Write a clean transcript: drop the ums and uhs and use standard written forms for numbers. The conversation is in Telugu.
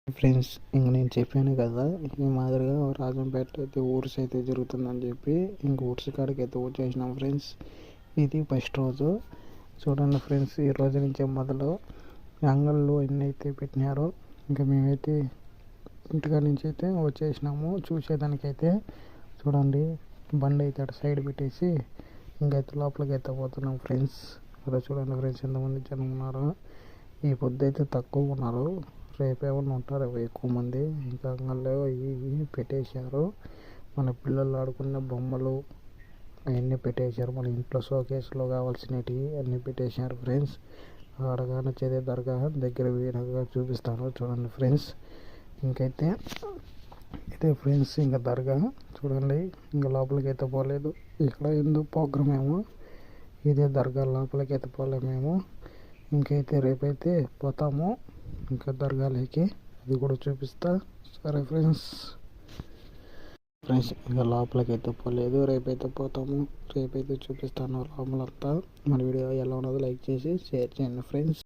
ఫ్రెండ్స్ ఇంక నేను చెప్పాను కదా ఈ మాదిరిగా రాజంపేట అయితే ఊర్స్ అయితే జరుగుతుందని చెప్పి ఇంక ఊర్స్ కాడికి అయితే వచ్చేసినాం ఫ్రెండ్స్. ఇది ఫస్ట్ రోజు చూడండి ఫ్రెండ్స్. ఈ రోజు నుంచే మొదలు అంగళ్ళు అన్నీ అయితే పెట్టినారు. ఇంకా మేమైతే ఇంటికాడ నుంచి అయితే వచ్చేసినాము చూసేదానికైతే. చూడండి బండి అయితే అటు సైడ్ పెట్టేసి ఇంకైతే లోపలికి అయితే పోతున్నాం ఫ్రెండ్స్. అలా చూడండి ఫ్రెండ్స్ ఎంతమంది జనం ఉన్నారు. ఈ పొద్దు అయితే తక్కువ ఉన్నారు, రేపేమన్నా ఉంటారు ఎక్కువ మంది. ఇంకా అంగల్లో ఇవి పెట్టేశారు, మన పిల్లలు ఆడుకునే బొమ్మలు అవన్నీ పెట్టేశారు. మన ఇంట్లో షోకేస్లో కావాల్సినవి అన్నీ పెట్టేశారు ఫ్రెండ్స్. ఆడగా నచ్చేదే దర్గా దగ్గర వీరగా చూపిస్తాను చూడండి ఫ్రెండ్స్. ఇంకైతే ఇదే ఫ్రెండ్స్ ఇంకా దర్గా చూడండి. ఇంకా లోపలికి అయితే పోలేదు, ఇక్కడ ఎందుకు ప్రోగ్రామ్ ఏమో. ఇదే దర్గా లోపలికి అయితే పోలేము మేము. ఇంకైతే రేపైతే పోతాము ఇంకా దర్గాలోకి, అది కూడా చూపిస్తా. సరే ఫ్రెండ్స్. ఇంకా లోపలికి అయితే పోలేదు, రేపైతే పోతాము. రేపైతే చూపిస్తాను లోపలంతా. మన వీడియో ఎలా ఉన్నదో లైక్ చేసి షేర్ చేయండి ఫ్రెండ్స్.